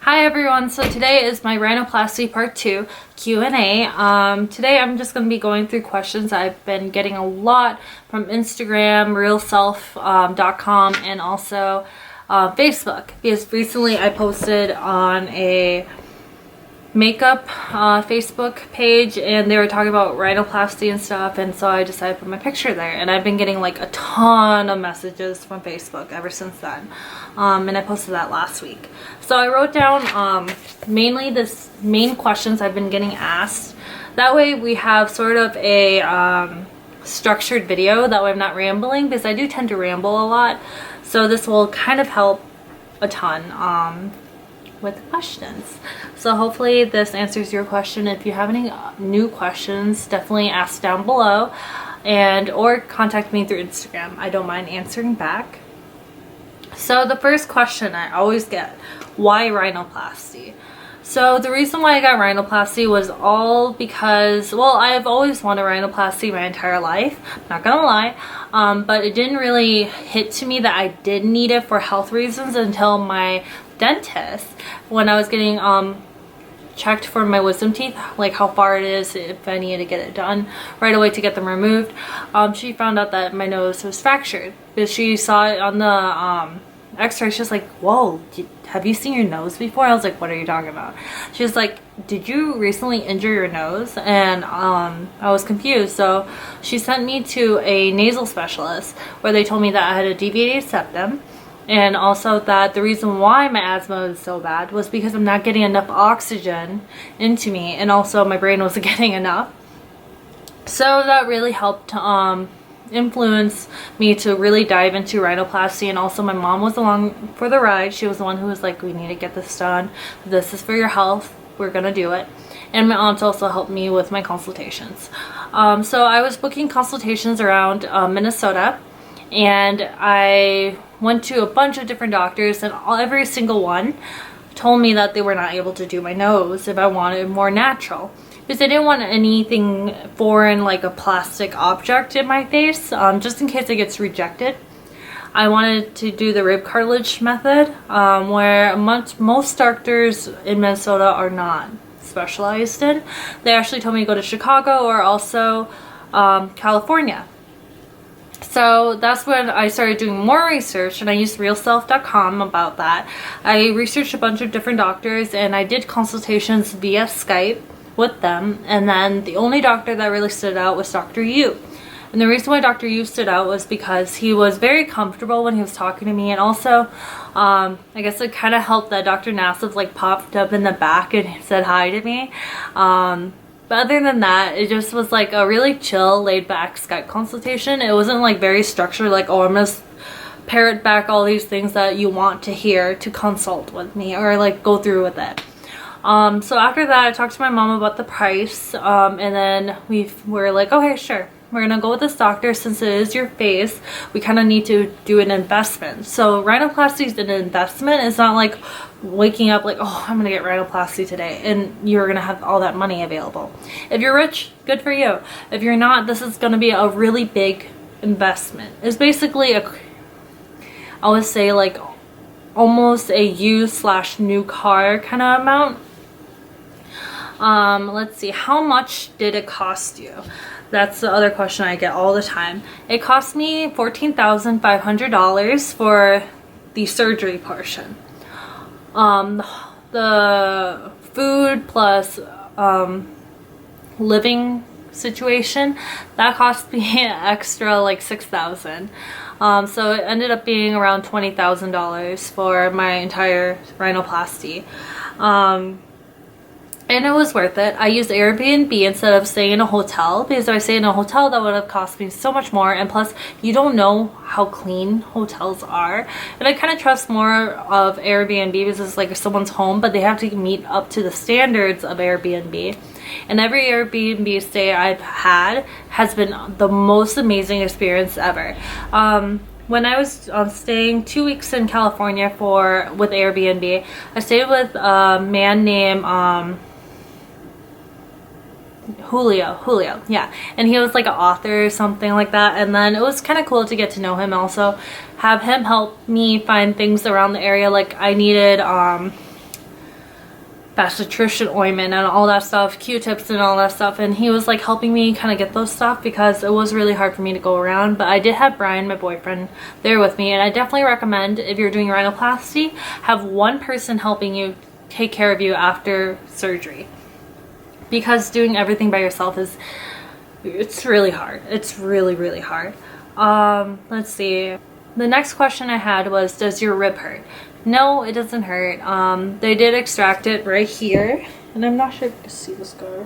Hi everyone, so today is my rhinoplasty part 2 Q&A. Today I'm just going to be going through questions I've been getting a lot from Instagram, realself.com, and also Facebook, because recently I posted on a makeup Facebook page and they were talking about rhinoplasty and stuff, and so I decided to put my picture there, and I've been getting like a ton of messages from Facebook ever since then, and I posted that last week. So I wrote down mainly the main questions I've been getting asked. That way we have sort of a structured video, that way I'm not rambling, because I do tend to ramble a lot, so this will kind of help a ton with questions. So hopefully this answers your question. If you have any new questions, definitely ask down below or contact me through Instagram. I don't mind answering back. So the first question I always get, why rhinoplasty? So the reason why I got rhinoplasty was all because, well, I've always wanted rhinoplasty my entire life, not gonna lie, but it didn't really hit to me that I did need it for health reasons until my dentist, when I was getting checked for my wisdom teeth, like how far it is, if I needed to get it done right away to get them removed. She found out that my nose was fractured because she saw it on the x-ray. She's like, whoa, have you seen your nose before? I was like, what are you talking about? She was like, did you recently injure your nose? And I was confused, so she sent me to a nasal specialist where they told me that I had a deviated septum, and also that the reason why my asthma was so bad was because I'm not getting enough oxygen into me, and also my brain wasn't getting enough. So that really helped influence me to really dive into rhinoplasty. And also my mom was along for the ride. She was the one who was like, we need to get this done. This is for your health. We're gonna do it. And my aunt also helped me with my consultations. So I was booking consultations around Minnesota, and I went to a bunch of different doctors, and every single one told me that they were not able to do my nose if I wanted more natural, because I didn't want anything foreign like a plastic object in my face, just in case it gets rejected. I wanted to do the rib cartilage method, where most doctors in Minnesota are not specialized in. They actually told me to go to Chicago or also California. So that's when I started doing more research, and I used realself.com about that. I researched a bunch of different doctors, and I did consultations via Skype with them, and then the only doctor that really stood out was Dr.yoo. And the reason why Dr.yoo stood out was because he was very comfortable when he was talking to me, and also I guess it kind of helped that dr.nassif like popped up in the back and said hi to me. But other than that, it just was like a really chill, laid-back Skype consultation. It wasn't like very structured, like, oh, I'm gonna parrot back all these things that you want to hear to consult with me or like go through with it. So after that, I talked to my mom about the price, and then we were like, okay, sure, we're gonna go with this doctor. Since it is your face, we kind of need to do an investment. So rhinoplasty is an investment. It's not like waking up like, oh, I'm gonna get rhinoplasty today and you're gonna have all that money available. If you're rich, good for you. If you're not, this is gonna be a really big investment. It's basically I would say like almost a used/new car kind of amount. Let's see, how much did it cost you? That's the other question I get all the time. It cost me $14,500 for the surgery portion. The food plus living situation, that cost me extra like $6,000. So it ended up being around $20,000 for my entire rhinoplasty. And it was worth it. I used Airbnb instead of staying in a hotel, because if I stayed in a hotel, that would have cost me so much more, and plus you don't know how clean hotels are. And I kind of trust more of Airbnb because it's like someone's home, but they have to meet up to the standards of Airbnb. And every Airbnb stay I've had has been the most amazing experience ever. When I was staying 2 weeks in California with Airbnb, I stayed with a man named Julio, yeah, and he was like an author or something like that, and then it was kind of cool to get to know him, also have him help me find things around the area. Like I needed fast nutrition ointment and all that stuff, Q-tips and all that stuff, and he was like helping me kind of get those stuff because it was really hard for me to go around. But I did have Brian, my boyfriend, there with me, and I definitely recommend, if you're doing rhinoplasty, have one person helping you take care of you after surgery, because doing everything by yourself it's really hard. It's really hard. Let's see. The next question I had was, does your rib hurt? No, it doesn't hurt. They did extract it right here, and I'm not sure if you can see the scar.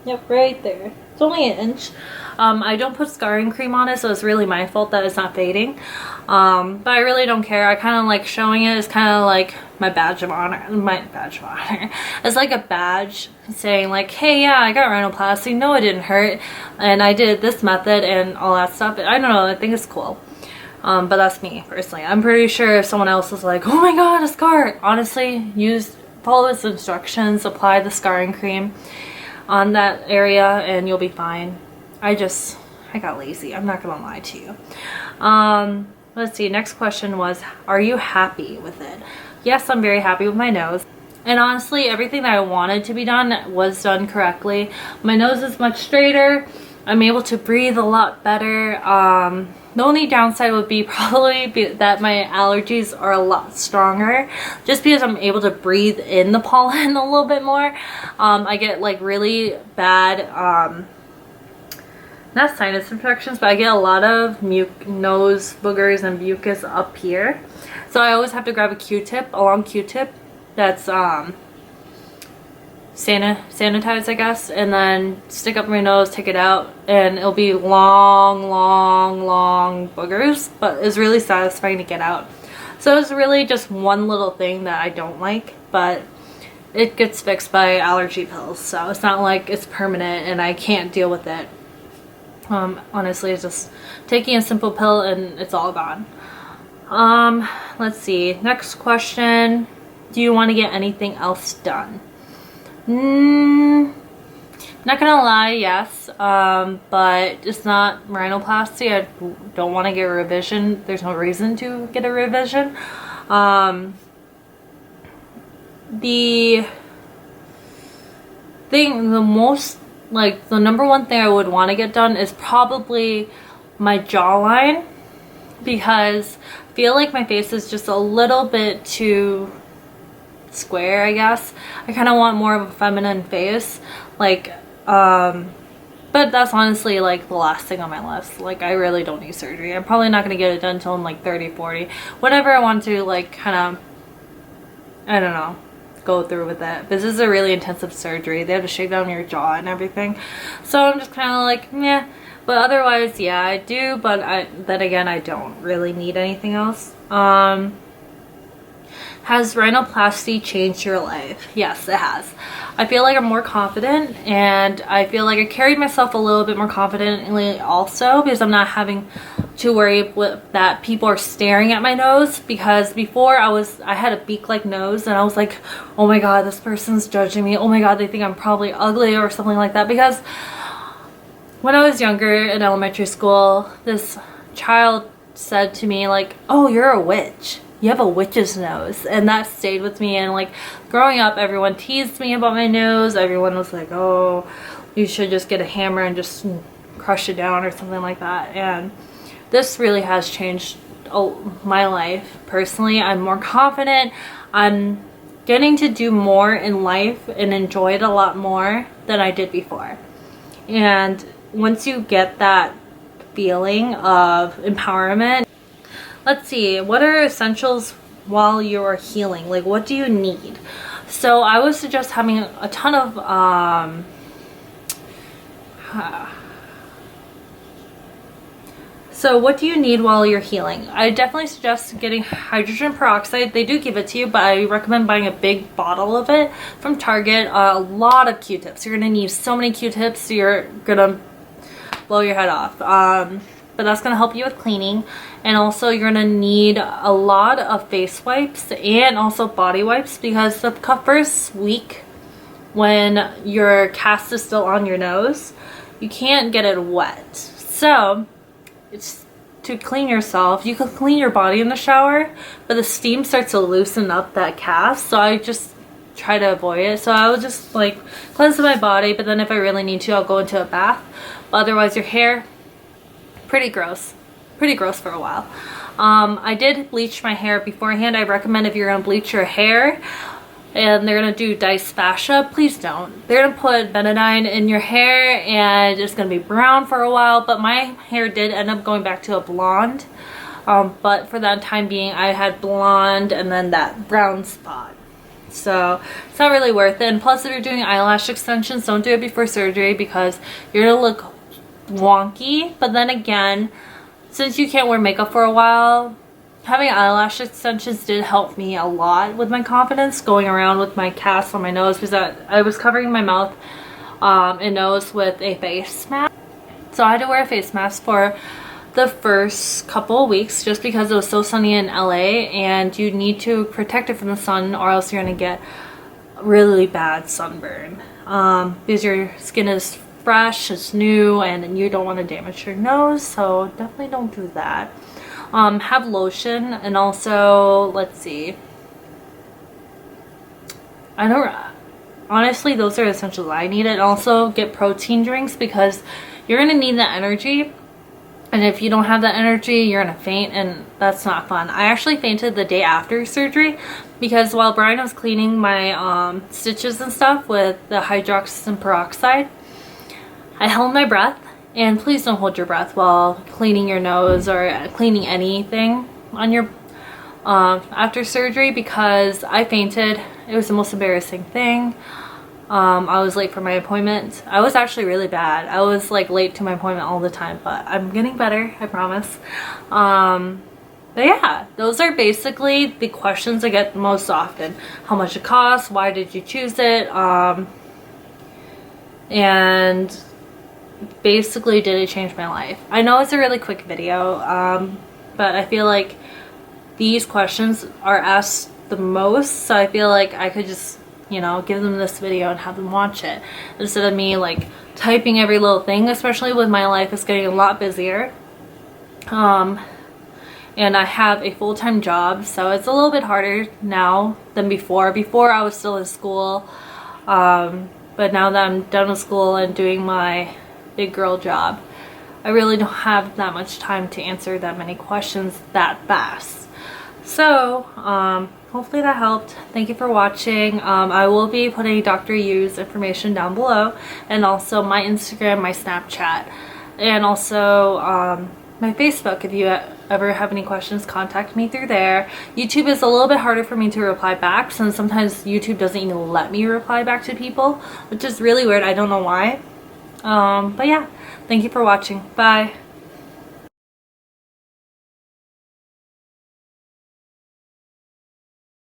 Yep, right there. It's only an inch. I don't put scarring cream on it, so it's really my fault that it's not fading. But I really don't care. I kind of like showing it. It's kind of like my badge of honor. My badge of honor. It's like a badge saying like, hey, yeah, I got rhinoplasty. No, it didn't hurt. And I did this method and all that stuff. I don't know. I think it's cool. But that's me personally. I'm pretty sure if someone else is like, oh my god, a scar, honestly, follow its instructions, apply the scarring cream on that area, and you'll be fine. I got lazy. I'm not gonna lie to you. Let's see. Next question was, are you happy with it? Yes, I'm very happy with my nose. And honestly, everything that I wanted to be done was done correctly. My nose is much straighter. I'm able to breathe a lot better. The only downside would be probably that my allergies are a lot stronger, just because I'm able to breathe in the pollen a little bit more. I get like really bad, not sinus infections, but I get a lot of nose boogers and mucus up here. So I always have to grab a long Q-tip that's sanitized, I guess, and then stick up my nose, take it out, and it'll be long boogers, but it's really satisfying to get out. So it's really just one little thing that I don't like, but it gets fixed by allergy pills, so it's not like it's permanent and I can't deal with it. Honestly, it's just taking a simple pill and it's all gone. Let's see. Next question. Do you want to get anything else done? Not gonna lie, yes, but it's not rhinoplasty. I don't want to get a revision. There's no reason to get a revision. The number one thing I would want to get done is probably my jawline, because I feel like my face is just a little bit too square, I guess. I kind of want more of a feminine face, like, but that's honestly like the last thing on my list. Like, I really don't need surgery. I'm probably not gonna get it done until I'm like 30, 40, whenever I want to, like, kind of, I don't know, go through with it. This is a really intensive surgery. They have to shave down your jaw and everything, so I'm just kind of like, yeah. But otherwise, yeah, I do, but then again, I don't really need anything else. Has rhinoplasty changed your life? Yes, it has. I feel like I'm more confident, and I feel like I carried myself a little bit more confidently also, because I'm not having to worry that people are staring at my nose, because before I had a beak-like nose, and I was like, oh my god, this person's judging me. Oh my god, they think I'm probably ugly or something like that. Because when I was younger in elementary school, this child said to me like, oh, you're a witch. You have a witch's nose. And that stayed with me. And like growing up, everyone teased me about my nose. Everyone was like, oh, you should just get a hammer and just crush it down or something like that. And this really has changed my life personally. I'm more confident. I'm getting to do more in life and enjoy it a lot more than I did before. And once you get that feeling of empowerment, let's see, what are essentials while you're healing? Like, what do you need? So I would suggest having a ton of so what do you need while you're healing? I definitely suggest getting hydrogen peroxide. They do give it to you, but I recommend buying a big bottle of it from Target. A lot of Q-tips. You're gonna need so many Q-tips, you're gonna blow your head off. But that's gonna help you with cleaning. And also you're gonna need a lot of face wipes and also body wipes, because the first week when your cast is still on your nose, you can't get it wet. So it's to clean yourself. You can clean your body in the shower, but the steam starts to loosen up that cast. So I just try to avoid it. So I will just like cleanse my body, but then if I really need to, I'll go into a bath. But otherwise, your hair, pretty gross for a while. I did bleach my hair beforehand. I recommend if you're gonna bleach your hair and they're gonna do diced fascia, please don't. They're gonna put betadine in your hair and it's gonna be brown for a while, but my hair did end up going back to a blonde. But for that time being, I had blonde and then that brown spot. So it's not really worth it. And plus, if you're doing eyelash extensions, don't do it before surgery because you're gonna look wonky. But then again, since you can't wear makeup for a while, having eyelash extensions did help me a lot with my confidence going around with my cast on my nose, because I was covering my mouth and nose with a face mask. So I had to wear a face mask for the first couple of weeks just because it was so sunny in LA, and you need to protect it from the sun or else you're gonna get really bad sunburn because your skin is fresh, it's new, and you don't want to damage your nose. So definitely don't do that. Have lotion, and also, let's see, I don't, honestly, those are essentials I need. And also get protein drinks because you're gonna need that energy, and if you don't have that energy, you're gonna faint, and that's not fun. I actually fainted the day after surgery because while Brian was cleaning my stitches and stuff with the hydroxyl peroxide, I held my breath. And please don't hold your breath while cleaning your nose or cleaning anything on your after surgery, because I fainted. It was the most embarrassing thing. I was late for my appointment. I was actually really bad. I was like late to my appointment all the time, but I'm getting better, I promise. But yeah, those are basically the questions I get most often. How much it costs, why did you choose it, and basically, did it change my life? I know it's a really quick video, but I feel like these questions are asked the most, so I feel like I could just, you know, give them this video and have them watch it instead of me like typing every little thing, especially with my life is getting a lot busier. And I have a full-time job, so it's a little bit harder now than before. Before I was still in school, but now that I'm done with school and doing my big girl job, I really don't have that much time to answer that many questions that fast. So hopefully that helped. Thank you for watching. I will be putting Dr. Yoo's information down below, and also my Instagram, my Snapchat, and also my Facebook. If you ever have any questions, contact me through there. YouTube is a little bit harder for me to reply back, since sometimes YouTube doesn't even let me reply back to people, which is really weird. I don't know why. But yeah, thank you for watching. Bye.